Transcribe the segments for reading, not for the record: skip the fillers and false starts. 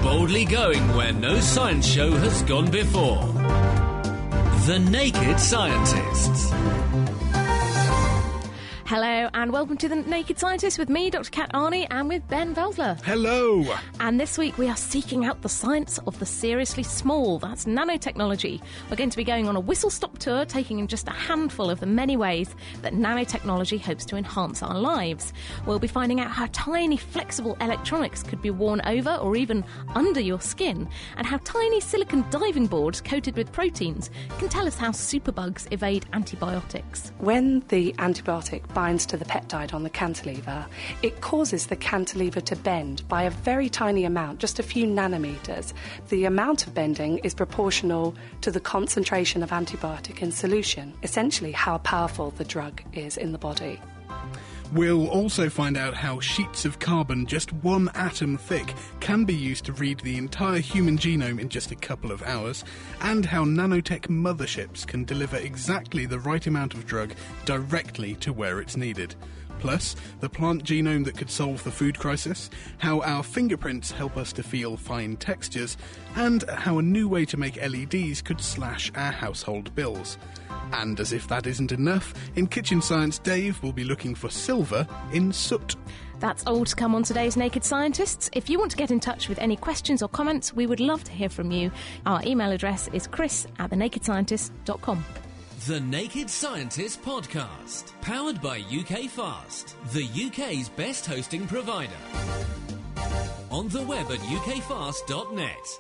Boldly going where no science show has gone before. The Naked Scientists. Hello and welcome to The Naked Scientist with me, Dr. Kat Arney, and with Ben Veltler. Hello! And this week we are seeking out the science of the seriously small. That's nanotechnology. We're going to be going on a whistle-stop tour, taking in just a handful of the many ways that nanotechnology hopes to enhance our lives. We'll be finding out how tiny, flexible electronics could be worn over or even under your skin, and how tiny silicon diving boards coated with proteins can tell us how superbugs evade antibiotics. When the antibiotic binds to the peptide on the cantilever, it causes the cantilever to bend by a very tiny amount, just a few nanometers. The amount of bending is proportional to the concentration of antibiotic in solution, essentially how powerful the drug is in the body. We'll also find out how sheets of carbon just one atom thick can be used to read the entire human genome in just a couple of hours, and how nanotech motherships can deliver exactly the right amount of drug directly to where it's needed. Plus, the plant genome that could solve the food crisis, how our fingerprints help us to feel fine textures, and how a new way to make LEDs could slash our household bills. And as if that isn't enough, in Kitchen Science, Dave will be looking for silver in soot. That's all to come on today's Naked Scientists. If you want to get in touch with any questions or comments, we would love to hear from you. Our email address is chris@thenakedscientist.com. The Naked Scientists Podcast, powered by UK Fast, the UK's best hosting provider. On the web at ukfast.net.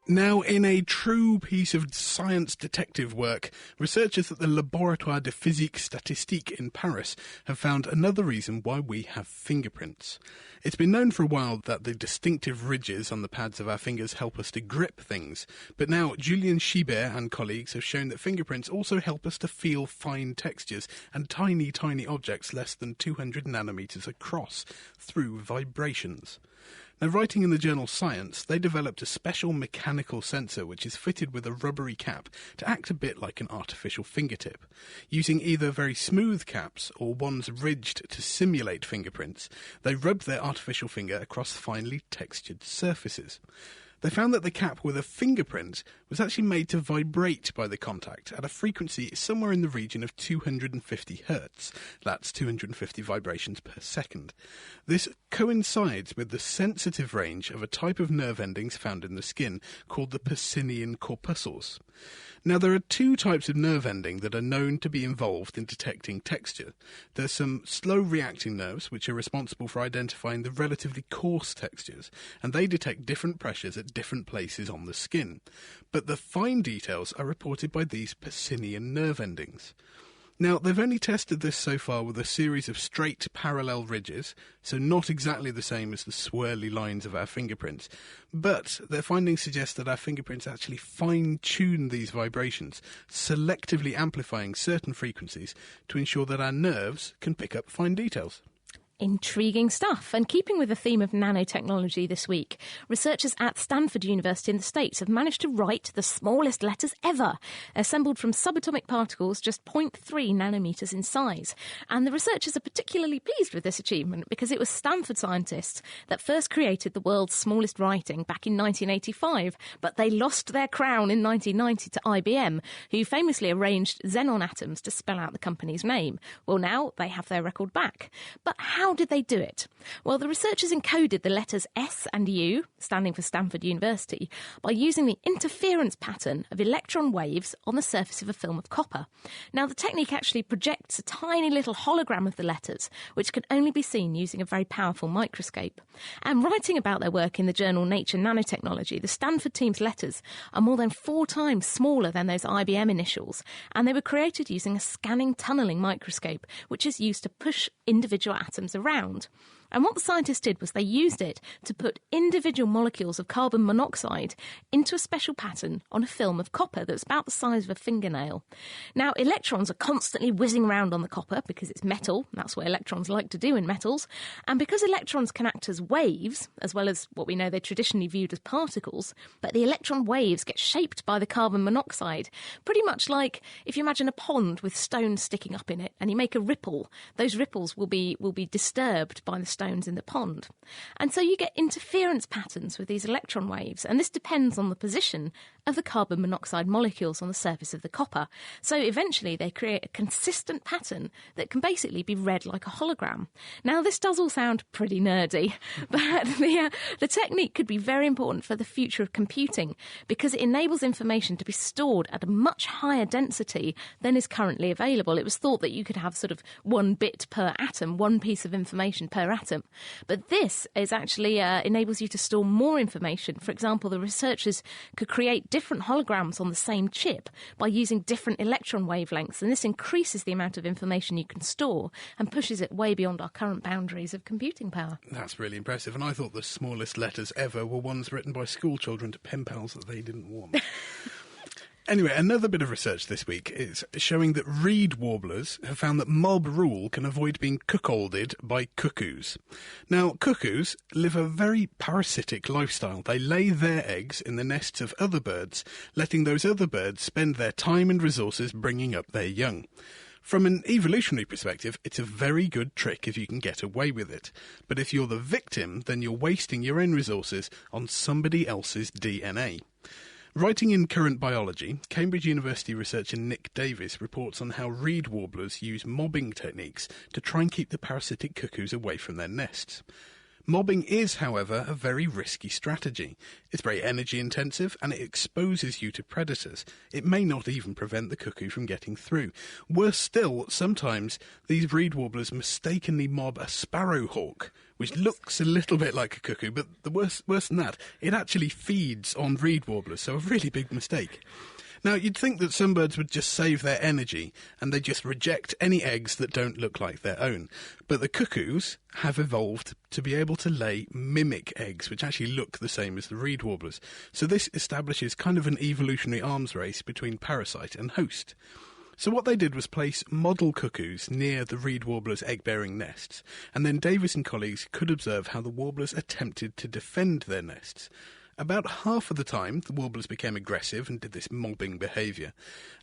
Now, in a true piece of science detective work, researchers at the Laboratoire de Physique Statistique in Paris have found another reason why we have fingerprints. It's been known for a while that the distinctive ridges on the pads of our fingers help us to grip things, but now Julien Schibert and colleagues have shown that fingerprints also help us to feel fine textures and tiny, tiny objects less than 200 nanometers across through vibrations. Now, writing in the journal Science, they developed a special mechanical sensor which is fitted with a rubbery cap to act a bit like an artificial fingertip. Using either very smooth caps or ones ridged to simulate fingerprints, they rubbed their artificial finger across finely textured surfaces. They found that the cap with a fingerprint was actually made to vibrate by the contact at a frequency somewhere in the region of 250 hertz. That's 250 vibrations per second. This coincides with the sensitive range of a type of nerve endings found in the skin called the Pacinian corpuscles. Now, there are two types of nerve ending that are known to be involved in detecting texture. There's some slow-reacting nerves, which are responsible for identifying the relatively coarse textures, and they detect different pressures at different places on the skin. But the fine details are reported by these Pacinian nerve endings. Now, they've only tested this so far with a series of straight parallel ridges, so not exactly the same as the swirly lines of our fingerprints, but their findings suggest that our fingerprints actually fine-tune these vibrations, selectively amplifying certain frequencies to ensure that our nerves can pick up fine details. Intriguing stuff. And keeping with the theme of nanotechnology this week, researchers at Stanford University in the States have managed to write the smallest letters ever, assembled from subatomic particles just 0.3 nanometers in size. And the researchers are particularly pleased with this achievement because it was Stanford scientists that first created the world's smallest writing back in 1985, but they lost their crown in 1990 to IBM, who famously arranged xenon atoms to spell out the company's name. Well, now they have their record back. But how did they do it? Well, the researchers encoded the letters S and U, standing for Stanford University, by using the interference pattern of electron waves on the surface of a film of copper. Now, the technique actually projects a tiny little hologram of the letters, which can only be seen using a very powerful microscope. And writing about their work in the journal Nature Nanotechnology, the Stanford team's letters are more than 4 times smaller than those IBM initials, and they were created using a scanning tunneling microscope, which is used to push individual atoms around. And what the scientists did was they used it to put individual molecules of carbon monoxide into a special pattern on a film of copper that was about the size of a fingernail. Now, electrons are constantly whizzing around on the copper because it's metal. That's what electrons like to do in metals. And because electrons can act as waves, as well as what we know they're traditionally viewed as particles, but the electron waves get shaped by the carbon monoxide, pretty much like if you imagine a pond with stones sticking up in it and you make a ripple, those ripples will be disturbed by the stones in the pond. And so you get interference patterns with these electron waves, and this depends on the position of the carbon monoxide molecules on the surface of the copper. So eventually they create a consistent pattern that can basically be read like a hologram. Now, this does all sound pretty nerdy, but the technique could be very important for the future of computing because it enables information to be stored at a much higher density than is currently available. It was thought that you could have sort of 1 bit per atom, 1 piece of information per atom. But this is actually enables you to store more information. For example, the researchers could create different holograms on the same chip by using different electron wavelengths, and this increases the amount of information you can store and pushes it way beyond our current boundaries of computing power. That's really impressive, and I thought the smallest letters ever were ones written by school children to pen pals that they didn't want. Anyway, another bit of research this week is showing that reed warblers have found that mob rule can avoid being cuckolded by cuckoos. Now, cuckoos live a very parasitic lifestyle. They lay their eggs in the nests of other birds, letting those other birds spend their time and resources bringing up their young. From an evolutionary perspective, it's a very good trick if you can get away with it. But if you're the victim, then you're wasting your own resources on somebody else's DNA. Writing in Current Biology, Cambridge University researcher Nick Davis reports on how reed warblers use mobbing techniques to try and keep the parasitic cuckoos away from their nests. Mobbing is, however, a very risky strategy. It's very energy intensive and it exposes you to predators. It may not even prevent the cuckoo from getting through. Worse still, sometimes these reed warblers mistakenly mob a sparrowhawk, which looks a little bit like a cuckoo, but the worse than that, it actually feeds on reed warblers, so a really big mistake. Now, you'd think that some birds would just save their energy and they just reject any eggs that don't look like their own. But the cuckoos have evolved to be able to lay mimic eggs, which actually look the same as the reed warblers. So this establishes kind of an evolutionary arms race between parasite and host. So what they did was place model cuckoos near the reed warblers' egg-bearing nests, and then Davis and colleagues could observe how the warblers attempted to defend their nests. About half of the time, the warblers became aggressive and did this mobbing behaviour.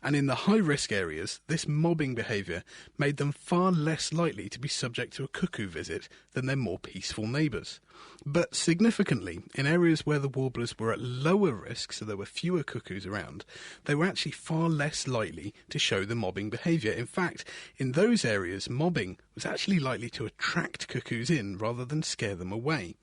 And in the high-risk areas, this mobbing behaviour made them far less likely to be subject to a cuckoo visit than their more peaceful neighbours. But significantly, in areas where the warblers were at lower risk, so there were fewer cuckoos around, they were actually far less likely to show the mobbing behaviour. In fact, in those areas, mobbing was actually likely to attract cuckoos in rather than scare them away.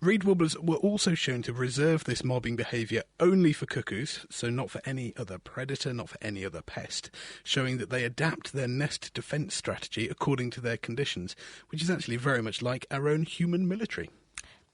Reed warblers were also shown to reserve this mobbing behaviour only for cuckoos, so not for any other predator, not for any other pest, showing that they adapt their nest defence strategy according to their conditions, which is actually very much like our own human military.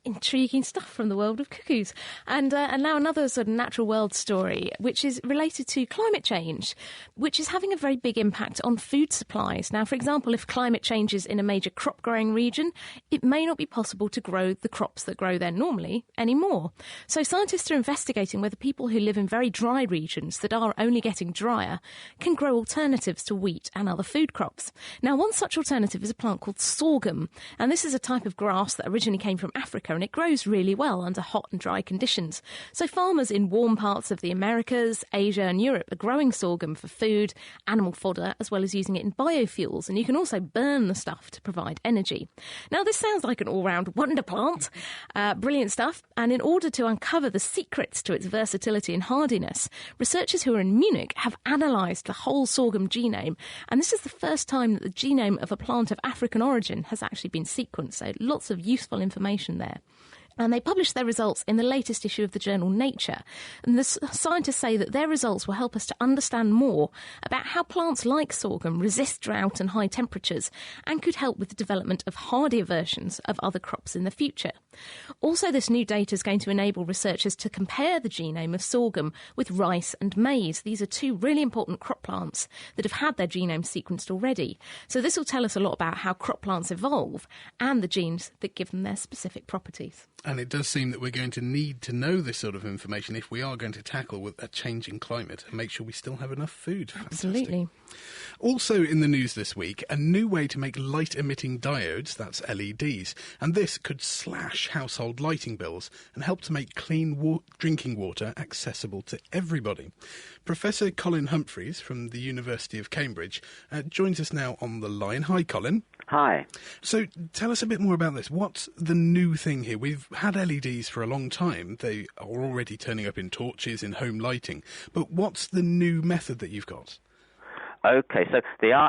Intriguing stuff from the world of cuckoos. And now another sort of natural world story, which is related to climate change, which is having a very big impact on food supplies. Now, for example, if climate changes in a major crop growing region, it may not be possible to grow the crops that grow there normally anymore. So scientists are investigating whether people who live in very dry regions that are only getting drier can grow alternatives to wheat and other food crops. Now, one such alternative is a plant called sorghum, and this is a type of grass that originally came from Africa, and it grows really well under hot and dry conditions. So farmers in warm parts of the Americas, Asia and Europe are growing sorghum for food, animal fodder, as well as using it in biofuels, and you can also burn the stuff to provide energy. Now, this sounds like an all-round wonder plant. Brilliant stuff. And in order to uncover the secrets to its versatility and hardiness, researchers who are in Munich have analysed the whole sorghum genome, and this is the first time that the genome of a plant of African origin has actually been sequenced, so lots of useful information there. And they published their results in the latest issue of the journal Nature. And the scientists say that their results will help us to understand more about how plants like sorghum resist drought and high temperatures and could help with the development of hardier versions of other crops in the future. Also, this new data is going to enable researchers to compare the genome of sorghum with rice and maize. These are two really important crop plants that have had their genome sequenced already. So this will tell us a lot about how crop plants evolve and the genes that give them their specific properties. And it does seem that we're going to need to know this sort of information if we are going to tackle with a changing climate and make sure we still have enough food. Absolutely. Fantastic. Also in the news this week, a new way to make light-emitting diodes, that's LEDs, and this could slash household lighting bills and help to make clean drinking water accessible to everybody. Professor Colin Humphreys from the University of Cambridge joins us now on the line. Hi, Colin. Hi. So tell us a bit more about this. What's the new thing here? We've had LEDs for a long time. They are already turning up in torches, in home lighting. But what's the new method that you've got? Okay, so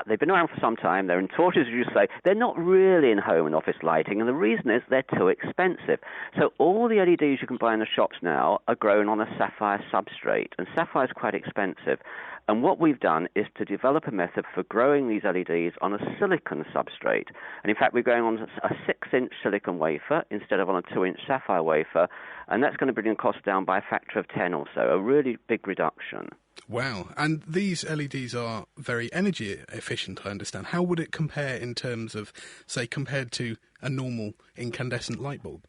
they've been around for some time. They're in torches, as you say. They're not really in home and office lighting, and the reason is they're too expensive. So all the LEDs you can buy in the shops now are grown on a sapphire substrate, and sapphire is quite expensive. And what we've done is to develop a method for growing these LEDs on a silicon substrate. And in fact, we're going on a 6-inch silicon wafer instead of on a 2-inch sapphire wafer, and that's going to bring the cost down by a factor of 10 or so, a really big reduction. Wow. And these LEDs are very energy efficient, I understand. How would it compare in terms of, say, compared to a normal incandescent light bulb?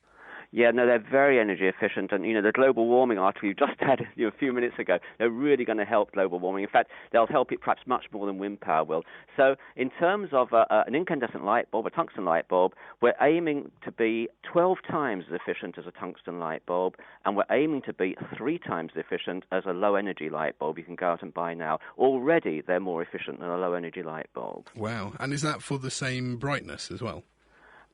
Yeah, no, they're very energy efficient, and the global warming article you just had a few minutes ago, they're really going to help global warming. In fact, they'll help it perhaps much more than wind power will. So, in terms of an incandescent light bulb, a tungsten light bulb, we're aiming to be 12 times as efficient as a tungsten light bulb, and we're aiming to be 3 times as efficient as a low-energy light bulb you can go out and buy now. Already, they're more efficient than a low-energy light bulb. Wow! And is that for the same brightness as well?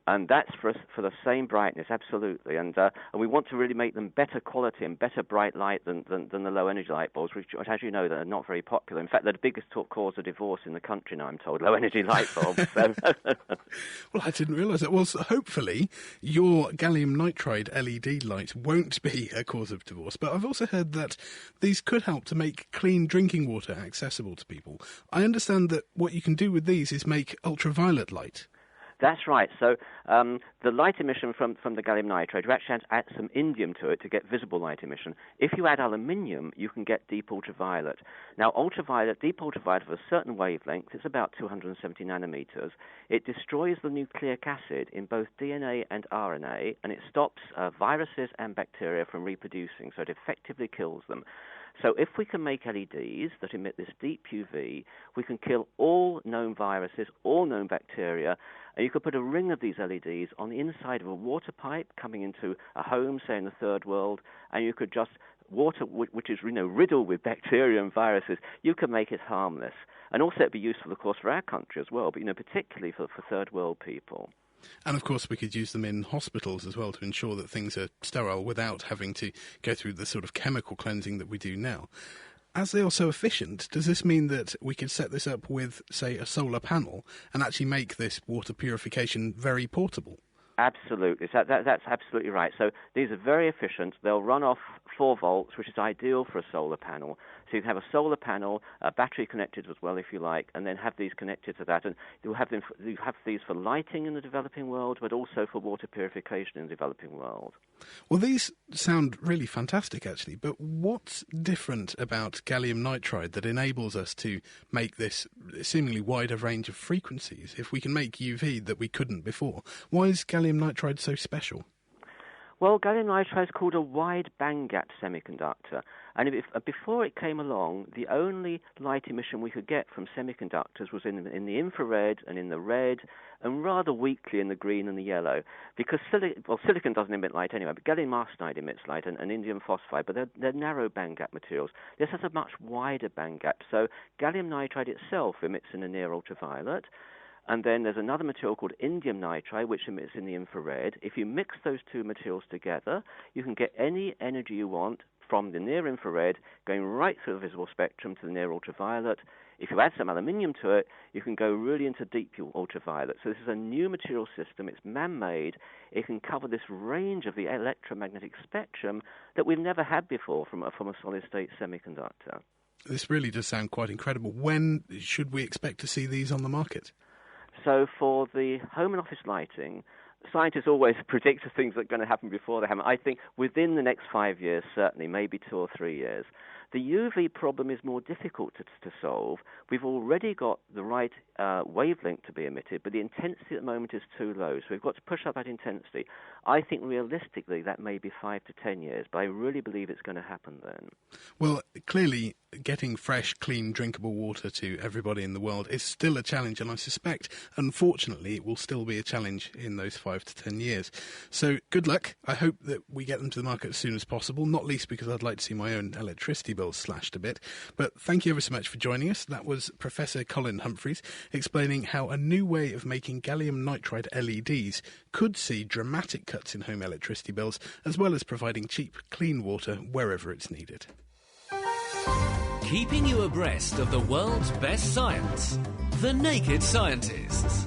And that's for the same brightness, absolutely. And we want to really make them better quality and better bright light than the low-energy light bulbs, which, as you know, are not very popular. In fact, they're the biggest cause of divorce in the country now, I'm told, low-energy light bulbs. So. Well, I didn't realise that. Well, so hopefully your gallium nitride LED light won't be a cause of divorce. But I've also heard that these could help to make clean drinking water accessible to people. I understand that what you can do with these is make ultraviolet light. That's right. So the light emission from the gallium nitride, you actually add some indium to it to get visible light emission. If you add aluminium, you can get deep ultraviolet. Now, deep ultraviolet of a certain wavelength, it's about 270 nanometers. It destroys the nucleic acid in both DNA and RNA, and it stops viruses and bacteria from reproducing, so it effectively kills them. So if we can make LEDs that emit this deep UV, we can kill all known viruses, all known bacteria, and you could put a ring of these LEDs on the inside of a water pipe coming into a home, say in the third world, and you could just, water which is riddled with bacteria and viruses, you can make it harmless. And also it'd be useful, of course, for our country as well, but particularly for third world people. And, of course, we could use them in hospitals as well to ensure that things are sterile without having to go through the sort of chemical cleansing that we do now. As they are so efficient, does this mean that we could set this up with, say, a solar panel and actually make this water purification very portable? Absolutely. So that's absolutely right. So these are very efficient. They'll run off 4 volts, which is ideal for a solar panel. So you can have a solar panel, a battery connected as well, if you like, and then have these connected to that. And you have these for lighting in the developing world, but also for water purification in the developing world. Well, these sound really fantastic, actually. But what's different about gallium nitride that enables us to make this seemingly wider range of frequencies? If we can make UV that we couldn't before, why is gallium nitride so special? Well, gallium nitride is called a wide bandgap semiconductor. And before it came along, the only light emission we could get from semiconductors was in the infrared and in the red, and rather weakly in the green and the yellow. Because silicon doesn't emit light anyway, but gallium arsenide emits light and indium phosphide, but they're narrow bandgap materials. This has a much wider bandgap. So gallium nitride itself emits in the near ultraviolet. And then there's another material called indium nitride, which emits in the infrared. If you mix those two materials together, you can get any energy you want from the near infrared going right through the visible spectrum to the near ultraviolet. If you add some aluminium to it, you can go really into deep ultraviolet. So this is a new material system. It's man-made. It can cover this range of the electromagnetic spectrum that we've never had before from a solid-state semiconductor. This really does sound quite incredible. When should we expect to see these on the market? So for the home and office lighting, scientists always predict things that are going to happen before they happen. I think within the next 5 years, certainly, maybe 2 or 3 years. The UV problem is more difficult to solve. We've already got the right wavelength to be emitted, but the intensity at the moment is too low, so we've got to push up that intensity. I think realistically that may be 5 to 10 years, but I really believe it's going to happen then. Well, clearly getting fresh, clean, drinkable water to everybody in the world is still a challenge, and I suspect, unfortunately, it will still be a challenge in those 5 to 10 years. So good luck. I hope that we get them to the market as soon as possible, not least because I'd like to see my own electricity bills slashed a bit. But thank you ever so much for joining us. That was Professor Colin Humphreys explaining how a new way of making gallium nitride LEDs could see dramatic cuts in home electricity bills, as well as providing cheap, clean water wherever it's needed. Keeping you abreast of the world's best science. The Naked Scientists.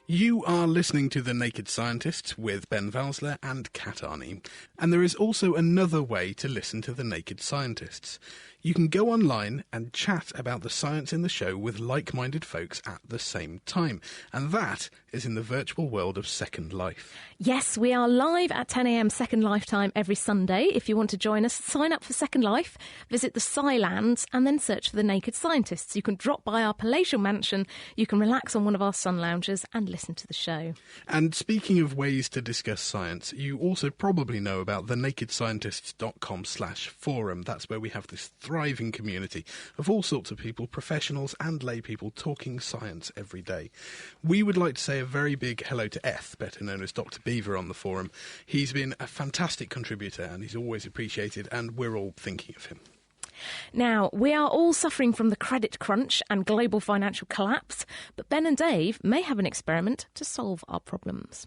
You are listening to The Naked Scientists with Ben Valsler and Kat Arney. And there is also another way to listen to The Naked Scientists. You can go online and chat about the science in the show with like-minded folks at the same time. And that is in the virtual world of Second Life. Yes, we are live at 10 a.m. Second Life time every Sunday. If you want to join us, sign up for Second Life, visit the Scilands and then search for The Naked Scientists. You can drop by our palatial mansion, you can relax on one of our sun lounges and listen to the show. And speaking of ways to discuss science, you also probably know about thenakedscientists.com/forum. That's where we have this thriving community of all sorts of people, professionals and lay people, talking science every day. We would like to say a very big hello to Eth, better known as Dr. Beaver, on the forum. He's been a fantastic contributor and he's always appreciated, and we're all thinking of him. Now, we are all suffering from the credit crunch and global financial collapse, but Ben and Dave may have an experiment to solve our problems.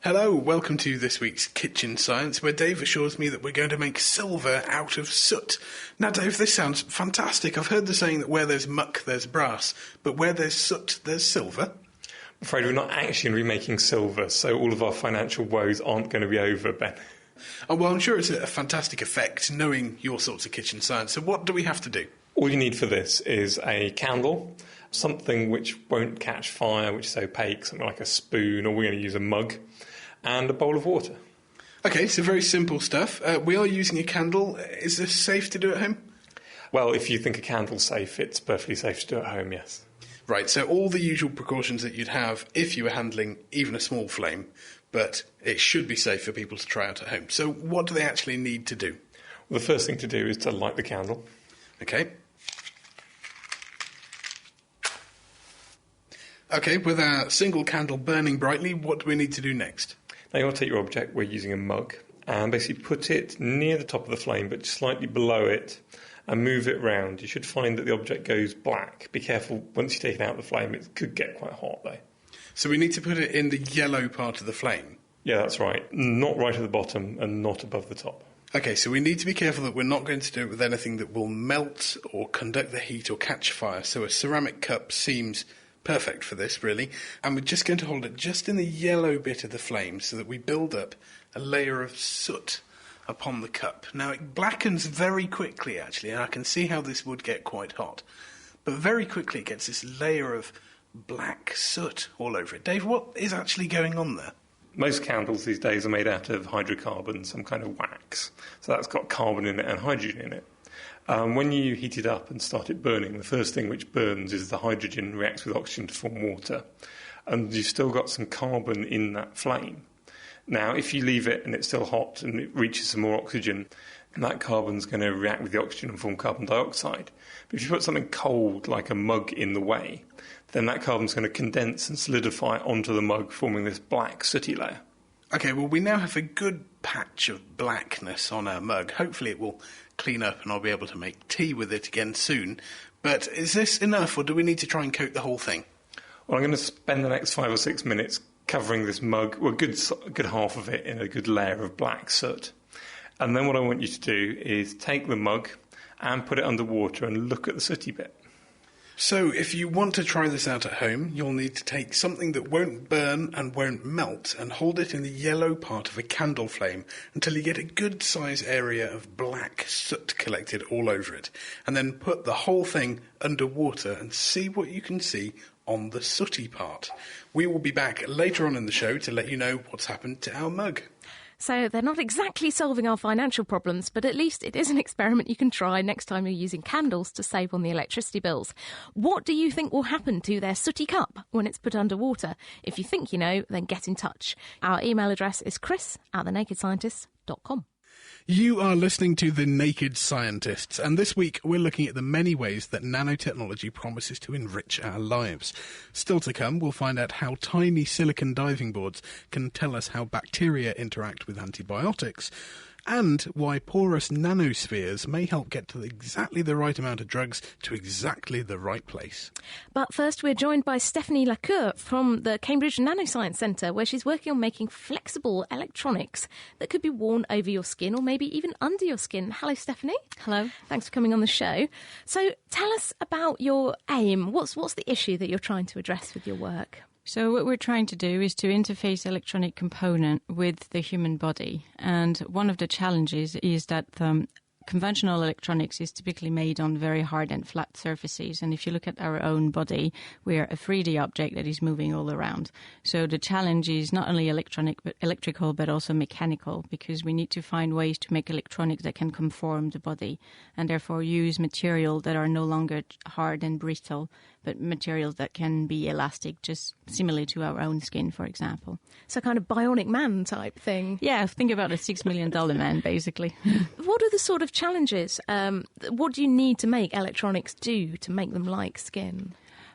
Hello, welcome to this week's Kitchen Science, where Dave assures me that we're going to make silver out of soot. Now, Dave, this sounds fantastic. I've heard the saying that where there's muck, there's brass, but where there's soot, there's silver. I'm afraid we're not actually going to be making silver, so all of our financial woes aren't going to be over, Ben. Oh, well, I'm sure it's a fantastic effect, knowing your sorts of kitchen science. So what do we have to do? All you need for this is a candle, something which won't catch fire, which is opaque, something like a spoon, or we're going to use a mug, and a bowl of water. OK, so very simple stuff. We are using a candle. Is this safe to do at home? Well, if you think a candle's safe, it's perfectly safe to do at home, yes. Right, so all the usual precautions that you'd have if you were handling even a small flame, but it should be safe for people to try out at home. So what do they actually need to do? Well, the first thing to do is to light the candle. OK. OK, with our single candle burning brightly, what do we need to do next? Now you want to take your object, we're using a mug, and basically put it near the top of the flame, but slightly below it, and move it round. You should find that the object goes black. Be careful, once you take it out of the flame, it could get quite hot though. So we need to put it in the yellow part of the flame? Yeah, that's right. Not right at the bottom and not above the top. OK, so we need to be careful that we're not going to do it with anything that will melt or conduct the heat or catch fire. So a ceramic cup seems perfect for this, really. And we're just going to hold it just in the yellow bit of the flame so that we build up a layer of soot upon the cup. Now, it blackens very quickly, actually, and I can see how this would get quite hot. But very quickly it gets this layer of black soot all over it. Dave, what is actually going on there? Most candles these days are made out of hydrocarbon, some kind of wax. So that's got carbon in it and hydrogen in it. When you heat it up and start it burning, the first thing which burns is the hydrogen reacts with oxygen to form water. And you've still got some carbon in that flame. Now, if you leave it and it's still hot and it reaches some more oxygen, that carbon's going to react with the oxygen and form carbon dioxide. But if you put something cold, like a mug, in the way, then that carbon's going to condense and solidify onto the mug, forming this black, sooty layer. OK, well, we now have a good patch of blackness on our mug. Hopefully it will clean up and I'll be able to make tea with it again soon. But is this enough, or do we need to try and coat the whole thing? Well, I'm going to spend the next 5 or 6 minutes covering this mug, well, a good half of it, in a good layer of black soot. And then what I want you to do is take the mug and put it under water and look at the sooty bit. So if you want to try this out at home, you'll need to take something that won't burn and won't melt and hold it in the yellow part of a candle flame until you get a good size area of black soot collected all over it. And then put the whole thing under water and see what you can see on the sooty part. We will be back later on in the show to let you know what's happened to our mug. So they're not exactly solving our financial problems, but at least it is an experiment you can try next time you're using candles to save on the electricity bills. What do you think will happen to their sooty cup when it's put underwater? If you think you know, then get in touch. Our email address is chris@thenakedscientists.com. You are listening to The Naked Scientists, and this week we're looking at the many ways that nanotechnology promises to enrich our lives. Still to come, we'll find out how tiny silicon diving boards can tell us how bacteria interact with antibiotics, and why porous nanospheres may help get to exactly the right amount of drugs to exactly the right place. But first, we're joined by Stephanie Lacour from the Cambridge Nanoscience Centre, where she's working on making flexible electronics that could be worn over your skin or maybe even under your skin. Hello, Stephanie. Hello. Thanks for coming on the show. So tell us about your aim. What's the issue that you're trying to address with your work? So what we're trying to do is to interface electronic component with the human body. And one of the challenges is that conventional electronics is typically made on very hard and flat surfaces. And if you look at our own body, we are a 3D object that is moving all around. So the challenge is not only electrical, but also mechanical, because we need to find ways to make electronics that can conform the body and therefore use material that are no longer hard and brittle, but materials that can be elastic, just similar to our own skin, for example. So kind of bionic man type thing. Yeah, think about a $6 million man, basically. What are the sort of challenges? What do you need to make electronics do to make them like skin?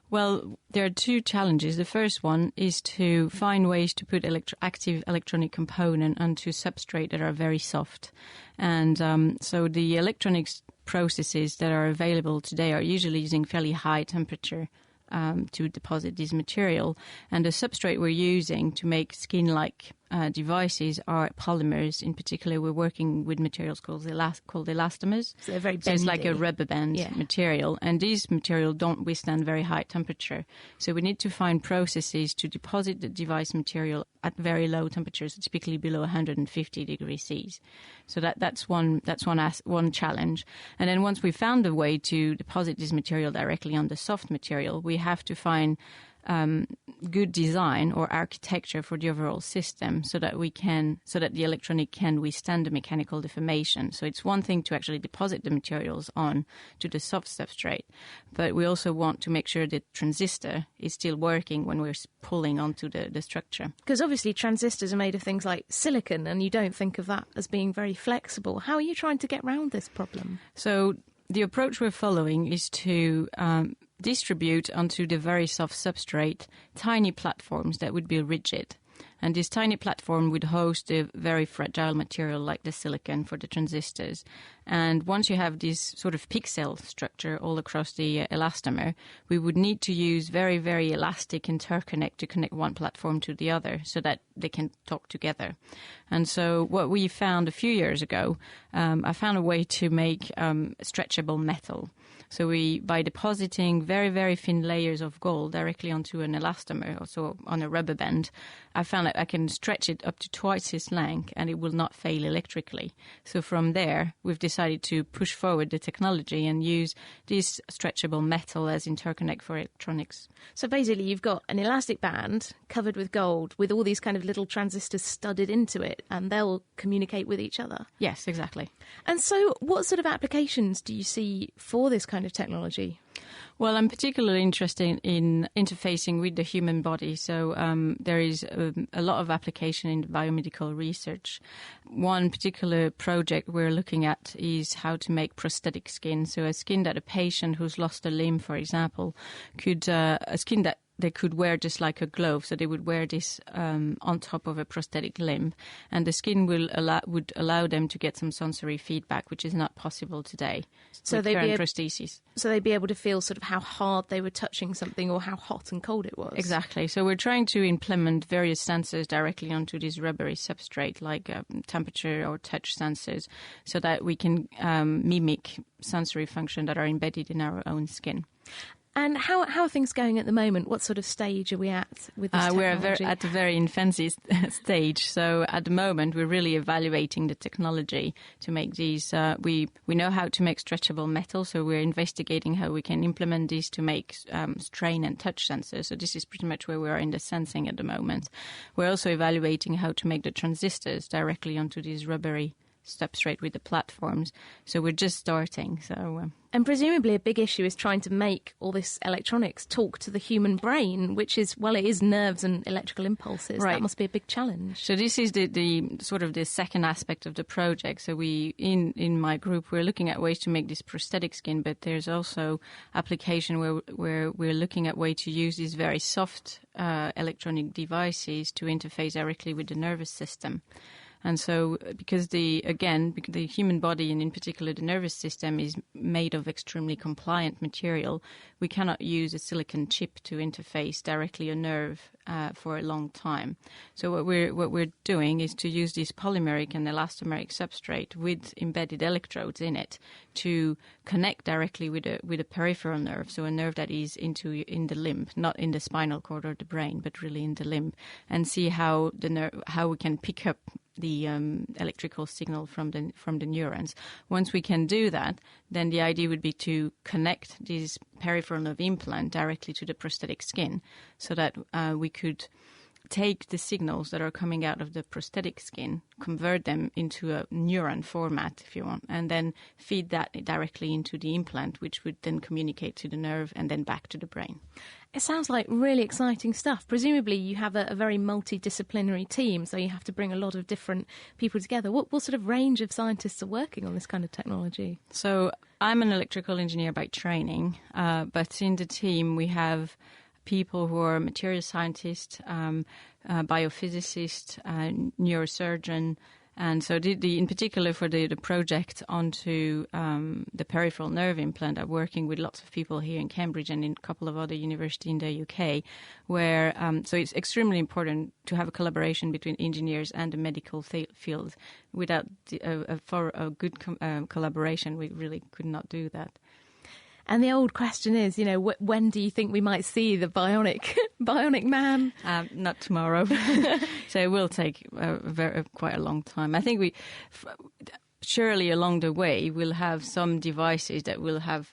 Well, there are two challenges. The first one is to find ways to put active electronic component onto substrate that are very soft. And so the electronics processes that are available today are usually using fairly high temperature to deposit this material. And the substrate we're using to make skin-like devices are polymers. In particular, we're working with materials called elastomers. So they're very bendy. So it's like a rubber band material. And these materials don't withstand very high temperature. So we need to find processes to deposit the device material at very low temperatures, typically below 150 degrees C. So that's one challenge. And then once we found a way to deposit this material directly on the soft material, we have to find good design or architecture for the overall system so that the electronic can withstand the mechanical deformation. So it's one thing to actually deposit the materials on to the soft substrate, but we also want to make sure the transistor is still working when we're pulling onto the structure. Because obviously transistors are made of things like silicon, and you don't think of that as being very flexible. How are you trying to get around this problem? So the approach we're following is to distribute onto the very soft substrate tiny platforms that would be rigid. And this tiny platform would host a very fragile material like the silicon for the transistors. And once you have this sort of pixel structure all across the elastomer, we would need to use very, very elastic interconnect to connect one platform to the other so that they can talk together. And so what we found a few years ago, I found a way to make stretchable metal. So by depositing very, very thin layers of gold directly onto an elastomer, also on a rubber band, I found that I can stretch it up to twice its length and it will not fail electrically. So from there, we've decided to push forward the technology and use this stretchable metal as interconnect for electronics. So basically you've got an elastic band covered with gold with all these kind of little transistors studded into it, and they'll communicate with each other. Yes, exactly. And so what sort of applications do you see for this kind of technology? Well, I'm particularly interested in interfacing with the human body. So there is a lot of application in biomedical research. One particular project we're looking at is how to make prosthetic skin. So a skin that a patient who's lost a limb, for example, a skin that they could wear just like a glove. So they would wear this on top of a prosthetic limb, and the skin would allow them to get some sensory feedback, which is not possible today with current prostheses. So they'd be able to feel sort of how hard they were touching something or how hot and cold it was. Exactly. So we're trying to implement various sensors directly onto this rubbery substrate, like temperature or touch sensors, so that we can mimic sensory function that are embedded in our own skin. And how are things going at the moment? What sort of stage are we at with this technology? We're at a very infancy stage. So at the moment, we're really evaluating the technology to make these. We know how to make stretchable metal, so we're investigating how we can implement these to make strain and touch sensors. So this is pretty much where we are in the sensing at the moment. We're also evaluating how to make the transistors directly onto these rubbery substrate with the platforms. So we're just starting. And presumably a big issue is trying to make all this electronics talk to the human brain, which is, well, it is nerves and electrical impulses. Right. That must be a big challenge. So this is the sort of the second aspect of the project. So we, in my group, we're looking at ways to make this prosthetic skin, but there's also application where we're looking at ways to use these very soft electronic devices to interface directly with the nervous system. And so, because the human body, and in particular the nervous system, is made of extremely compliant material, we cannot use a silicon chip to interface directly a nerve for a long time. So what we're doing is to use this polymeric and elastomeric substrate with embedded electrodes in it to connect directly with a peripheral nerve, so a nerve that is in the limb, not in the spinal cord or the brain, but really in the limb, and see how we can pick up the electrical signal from the neurons. Once we can do that, then the idea would be to connect this peripheral nerve implant directly to the prosthetic skin, so that we could take the signals that are coming out of the prosthetic skin, convert them into a neuron format, if you want, and then feed that directly into the implant, which would then communicate to the nerve and then back to the brain. It sounds like really exciting stuff. Presumably you have a very multidisciplinary team, so you have to bring a lot of different people together. What sort of range of scientists are working on this kind of technology? So I'm an electrical engineer by training, but in the team we have people who are material scientists, biophysicists, neurosurgeon, and so in particular for the project onto the peripheral nerve implant, I'm working with lots of people here in Cambridge and in a couple of other universities in the UK, where so it's extremely important to have a collaboration between engineers and the medical field. Without for a good collaboration, we really could not do that. And the old question is, when do you think we might see the bionic man? Not tomorrow. So it will take quite a long time. I think surely along the way we'll have some devices that will have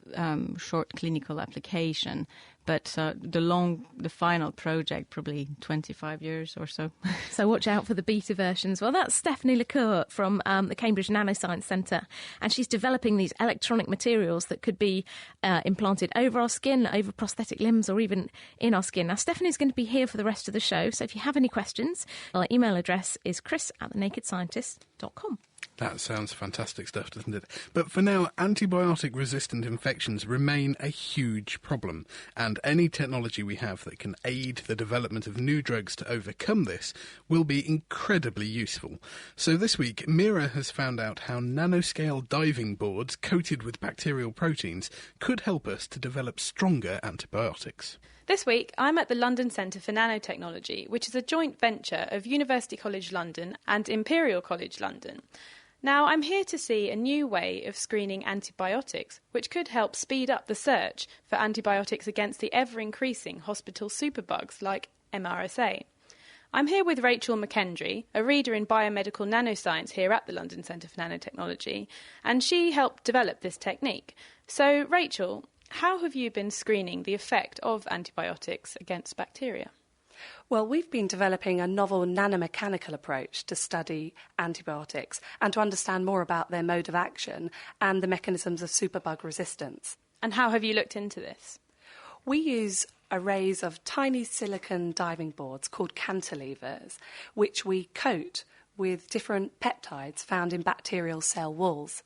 short clinical application, but the final project probably 25 years or so. So watch out for the beta versions. Well, that's Stephanie Lecour from the Cambridge Nanoscience Centre, and she's developing these electronic materials that could be implanted over our skin, over prosthetic limbs, or even in our skin. Now, Stephanie's going to be here for the rest of the show, so if you have any questions, our email address is chris@thenakedscientist.com. That sounds fantastic stuff, doesn't it? But for now, antibiotic-resistant infections remain a huge problem, and any technology we have that can aid the development of new drugs to overcome this will be incredibly useful. So this week, Mira has found out how nanoscale diving boards coated with bacterial proteins could help us to develop stronger antibiotics. This week, I'm at the London Centre for Nanotechnology, which is a joint venture of University College London and Imperial College London. Now, I'm here to see a new way of screening antibiotics, which could help speed up the search for antibiotics against the ever-increasing hospital superbugs like MRSA. I'm here with Rachel McKendry, a reader in biomedical nanoscience here at the London Centre for Nanotechnology, and she helped develop this technique. So, Rachel, how have you been screening the effect of antibiotics against bacteria? Well, we've been developing a novel nanomechanical approach to study antibiotics and to understand more about their mode of action and the mechanisms of superbug resistance. And how have you looked into this? We use arrays of tiny silicon diving boards called cantilevers, which we coat with different peptides found in bacterial cell walls.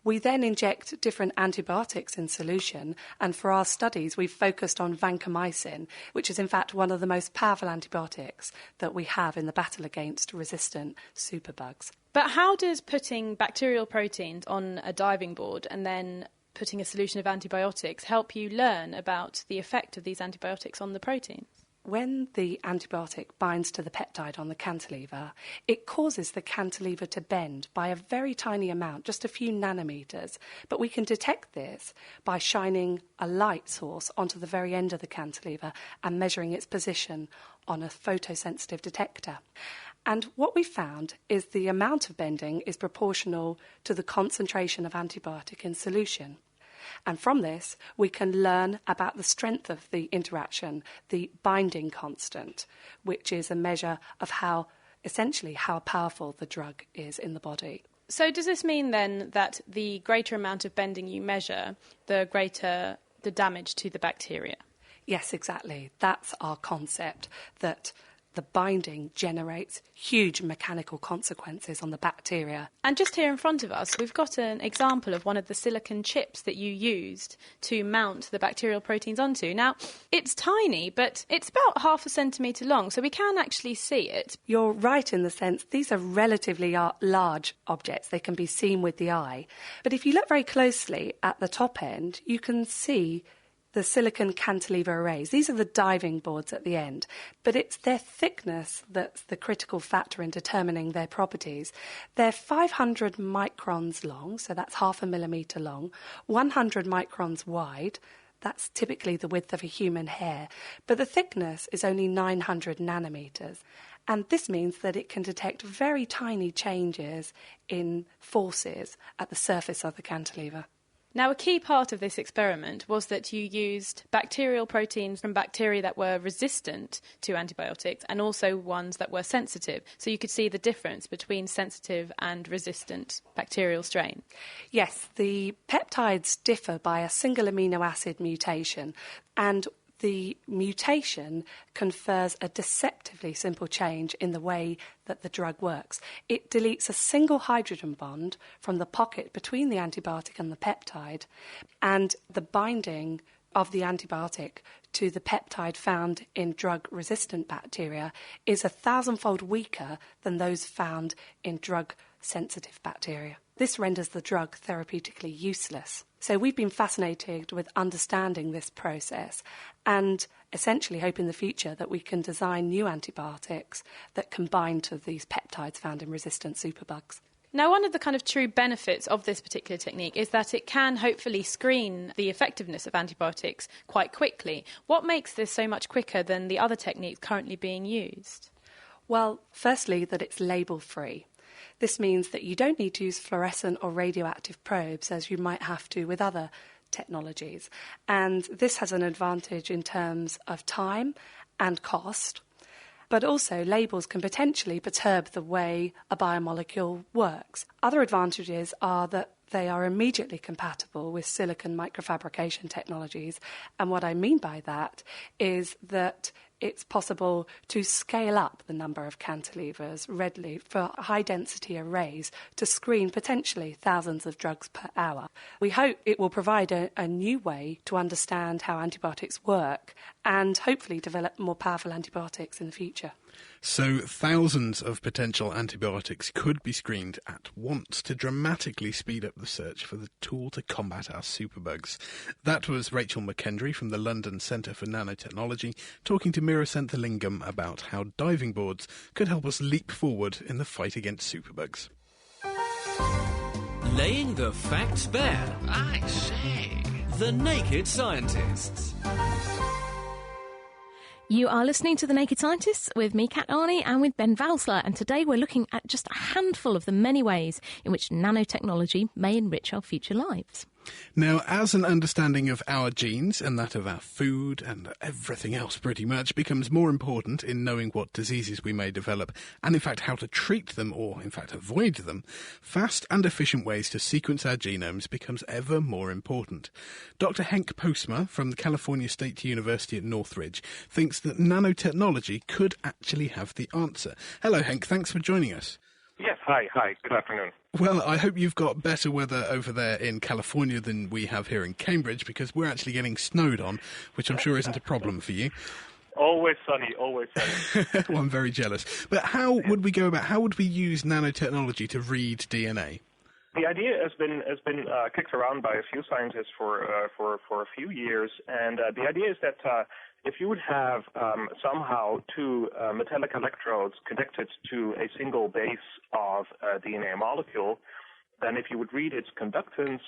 We then inject different antibiotics in solution, and for our studies we've focused on vancomycin, which is in fact one of the most powerful antibiotics that we have in the battle against resistant superbugs. But how does putting bacterial proteins on a diving board and then putting a solution of antibiotics help you learn about the effect of these antibiotics on the proteins? When the antibiotic binds to the peptide on the cantilever, it causes the cantilever to bend by a very tiny amount, just a few nanometers. But we can detect this by shining a light source onto the very end of the cantilever and measuring its position on a photosensitive detector. And what we found is the amount of bending is proportional to the concentration of antibiotic in solution. And from this, we can learn about the strength of the interaction, the binding constant, which is a measure of how powerful the drug is in the body. So does this mean then that the greater amount of bending you measure, the greater the damage to the bacteria? Yes, exactly. That's our concept, that the binding generates huge mechanical consequences on the bacteria. And just here in front of us, we've got an example of one of the silicon chips that you used to mount the bacterial proteins onto. Now, it's tiny, but it's about 0.5 centimetre long, so we can actually see it. You're right in the sense these are relatively large objects. They can be seen with the eye. But if you look very closely at the top end, you can see the silicon cantilever arrays. These are the diving boards at the end, but it's their thickness that's the critical factor in determining their properties. They're 500 microns long, so that's 0.5 millimetre long, 100 microns wide, that's typically the width of a human hair, but the thickness is only 900 nanometres. And this means that it can detect very tiny changes in forces at the surface of the cantilever. Now, a key part of this experiment was that you used bacterial proteins from bacteria that were resistant to antibiotics and also ones that were sensitive. So you could see the difference between sensitive and resistant bacterial strain. Yes, the peptides differ by a single amino acid mutation, and the mutation confers a deceptively simple change in the way that the drug works. It deletes a single hydrogen bond from the pocket between the antibiotic and the peptide, and the binding of the antibiotic to the peptide found in drug-resistant bacteria is 1,000-fold weaker than those found in drug-sensitive bacteria. This renders the drug therapeutically useless. So we've been fascinated with understanding this process and essentially hope in the future that we can design new antibiotics that can bind to these peptides found in resistant superbugs. Now, one of the kind of true benefits of this particular technique is that it can hopefully screen the effectiveness of antibiotics quite quickly. What makes this so much quicker than the other techniques currently being used? Well, firstly, that it's label-free. This means that you don't need to use fluorescent or radioactive probes as you might have to with other technologies. And this has an advantage in terms of time and cost. But also, labels can potentially perturb the way a biomolecule works. Other advantages are that they are immediately compatible with silicon microfabrication technologies. And what I mean by that is that it's possible to scale up the number of cantilevers readily for high-density arrays to screen potentially thousands of drugs per hour. We hope it will provide a new way to understand how antibiotics work and hopefully develop more powerful antibiotics in the future. So thousands of potential antibiotics could be screened at once to dramatically speed up the search for the tool to combat our superbugs. That was Rachel McKendry from the London Centre for Nanotechnology talking to Mira Senthilingam about how diving boards could help us leap forward in the fight against superbugs. Laying the facts bare. I say. The Naked Scientists. You are listening to The Naked Scientists with me, Kat Arney, and with Ben Valsler, and today we're looking at just a handful of the many ways in which nanotechnology may enrich our future lives. Now, as an understanding of our genes and that of our food and everything else pretty much becomes more important in knowing what diseases we may develop and in fact how to treat them or in fact avoid them, fast and efficient ways to sequence our genomes becomes ever more important. Dr. Henk Postma from the California State University at Northridge thinks that nanotechnology could actually have the answer. Hello Henk, thanks for joining us. Yes, hi, good afternoon. Well, I hope you've got better weather over there in California than we have here in Cambridge, because we're actually getting snowed on, which I'm sure isn't a problem for you. Always sunny, always sunny. Well, I'm very jealous. But how would we use nanotechnology to read DNA? The idea has been kicked around by a few scientists for a few years, and the idea is that if you would have somehow two metallic electrodes connected to a single base of a DNA molecule, then if you would read its conductance,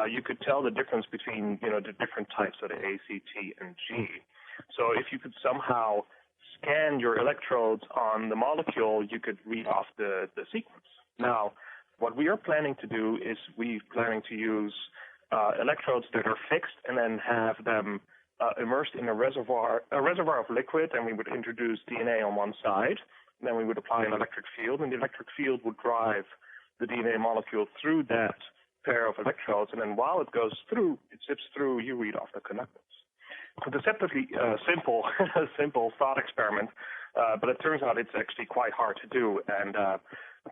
you could tell the difference between, the different types of the A, C, T, and G. So if you could somehow scan your electrodes on the molecule, you could read off the sequence. Now, what we are planning to do is we're planning to use electrodes that are fixed and then have them immersed in a reservoir of liquid, and we would introduce DNA on one side. Then we would apply an electric field, and the electric field would drive the DNA molecule through that pair of electrodes, and then while it goes through, it zips through, you read off the conductance. A deceptively simple thought experiment, but it turns out it's actually quite hard to do, and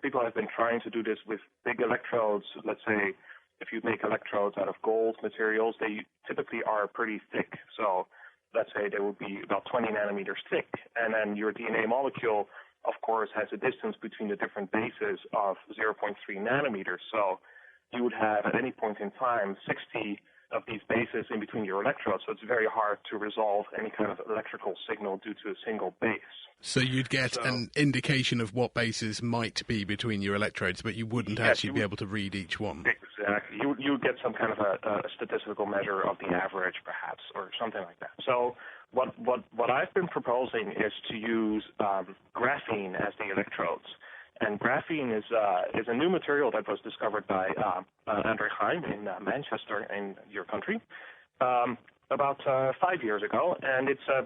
people have been trying to do this with big electrodes. Let's say if you make electrodes out of gold materials, they typically are pretty thick. So let's say they would be about 20 nanometers thick. And then your DNA molecule, of course, has a distance between the different bases of 0.3 nanometers. So you would have at any point in time 60 of these bases in between your electrodes. So it's very hard to resolve any kind of electrical signal due to a single base. So you'd get an indication of what bases might be between your electrodes, but you wouldn't actually be able to read each one. Exactly. You would get some kind of a statistical measure of the average, perhaps, or something like that. So what I've been proposing is to use graphene as the electrodes. And graphene is a new material that was discovered by Andre Geim in Manchester, in your country, about 5 years ago. And it's a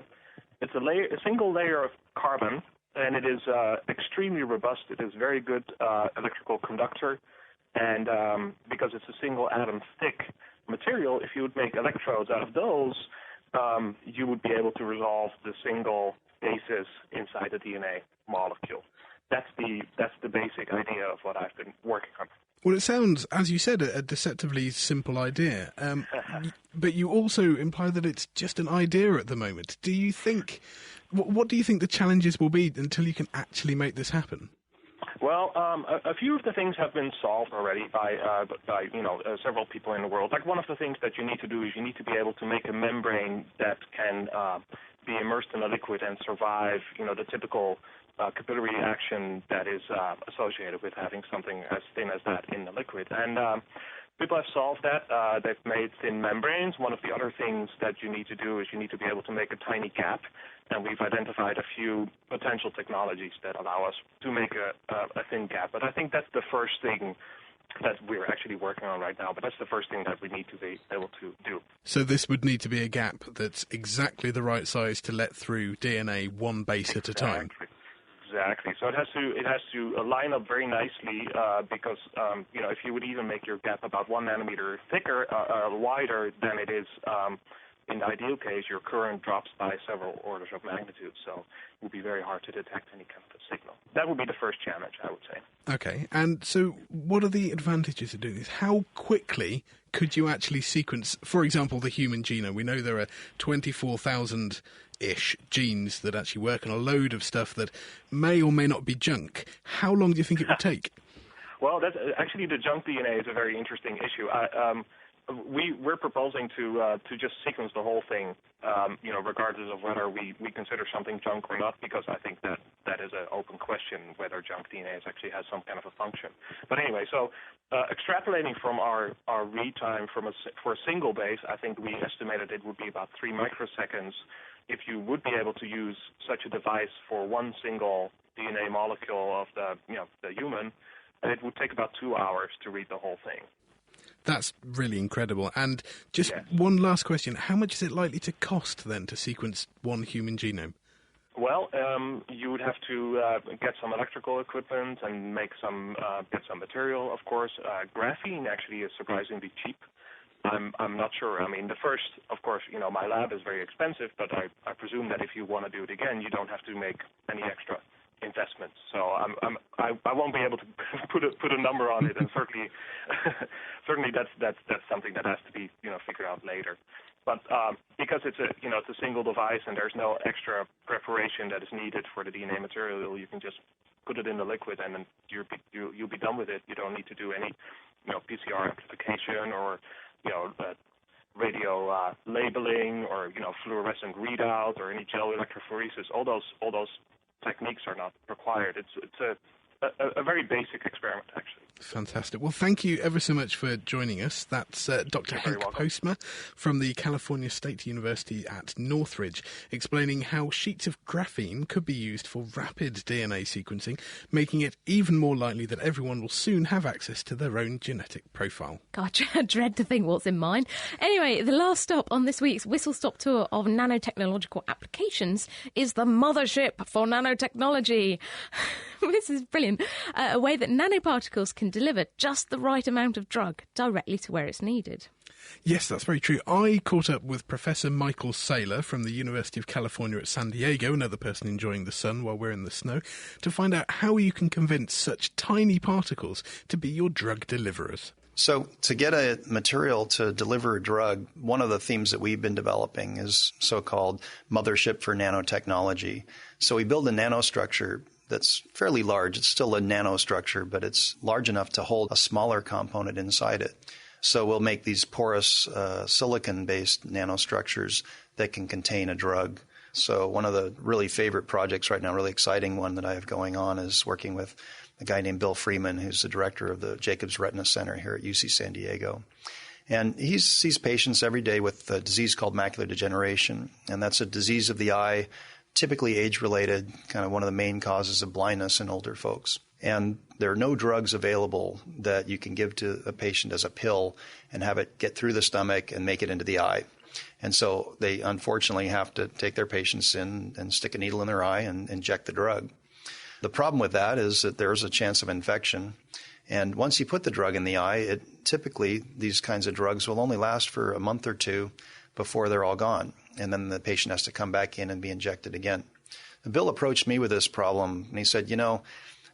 single layer of carbon, and it is extremely robust. It is very good electrical conductor, and because it's a single atom thick material, if you would make electrodes out of those, you would be able to resolve the single bases inside the DNA molecule. That's the basic idea of what I've been working on. Well, it sounds, as you said, a deceptively simple idea. But you also imply that it's just an idea at the moment. Do you think, what do you think the challenges will be until you can actually make this happen? Well, a few of the things have been solved already by several people in the world. Like, one of the things that you need to do is you need to be able to make a membrane that can be immersed in a liquid and survive, the typical capillary action that is associated with having something as thin as that in the liquid. And people have solved that. They've made thin membranes. One of the other things that you need to do is you need to be able to make a tiny gap. And we've identified a few potential technologies that allow us to make a thin gap. But I think that's the first thing that we're actually working on right now. But that's the first thing that we need to be able to do. So this would need to be a gap that's exactly the right size to let through DNA one base at a time. Exactly. So it has to line up very nicely because if you would even make your gap about 1 nanometer thicker, wider than it is, in the ideal case, your current drops by several orders of magnitude. So it would be very hard to detect any kind of a signal. That would be the first challenge, I would say. Okay. And so what are the advantages of doing this? How quickly could you actually sequence, for example, the human genome? We know there are 24,000-ish genes that actually work on a load of stuff that may or may not be junk. How long do you think it would take? Well, that's actually, the junk DNA is a very interesting issue. We're proposing to just sequence the whole thing, regardless of whether we consider something junk or not, because I think that is an open question whether junk DNA actually has some kind of a function. But anyway, so extrapolating from our read time for a single base, I think we estimated it would be about 3 microseconds if you would be able to use such a device for one single DNA molecule of the human, and it would take about 2 hours to read the whole thing. That's really incredible. And just one last question. How much is it likely to cost, then, to sequence one human genome? Well, you would have to get some electrical equipment and get some material, of course. Graphene actually is surprisingly cheap. I'm not sure. I mean, the first, of course, my lab is very expensive, but I presume that if you want to do it again, you don't have to make any extra investments. So I won't be able to put a number on it, and certainly that's something that has to be figured out later. But because it's a single device and there's no extra preparation that is needed for the DNA material, you can just put it in the liquid and then you'll be done with it. You don't need to do any PCR amplification or radio labeling or fluorescent readout or any gel electrophoresis. All those techniques are not required. It's a very basic experiment, actually. Fantastic. Well, thank you ever so much for joining us. That's Dr. Henk Postma from the California State University at Northridge, explaining how sheets of graphene could be used for rapid DNA sequencing, making it even more likely that everyone will soon have access to their own genetic profile. God, I dread to think what's in mine. Anyway, the last stop on this week's whistle-stop tour of nanotechnological applications is the mothership for nanotechnology. This is brilliant. A way that nanoparticles can deliver just the right amount of drug directly to where it's needed. Yes, that's very true. I caught up with Professor Michael Saylor from the University of California at San Diego, another person enjoying the sun while we're in the snow, to find out how you can convince such tiny particles to be your drug deliverers. So to get a material to deliver a drug, one of the themes that we've been developing is so-called mothership for nanotechnology. So we build a nanostructure that's fairly large. It's still a nanostructure, but it's large enough to hold a smaller component inside it. So we'll make these porous silicon-based nanostructures that can contain a drug. So one of the really favorite projects right now, really exciting one that I have going on, is working with a guy named Bill Freeman, who's the director of the Jacobs Retina Center here at UC San Diego. And he sees patients every day with a disease called macular degeneration, and that's a disease of the eye, typically age-related, kind of one of the main causes of blindness in older folks. And there are no drugs available that you can give to a patient as a pill and have it get through the stomach and make it into the eye. And so they unfortunately have to take their patients in and stick a needle in their eye and inject the drug. The problem with that is that there's a chance of infection. And once you put the drug in the eye, typically these kinds of drugs will only last for a month or two before they're all gone. And then the patient has to come back in and be injected again. Bill approached me with this problem, and he said,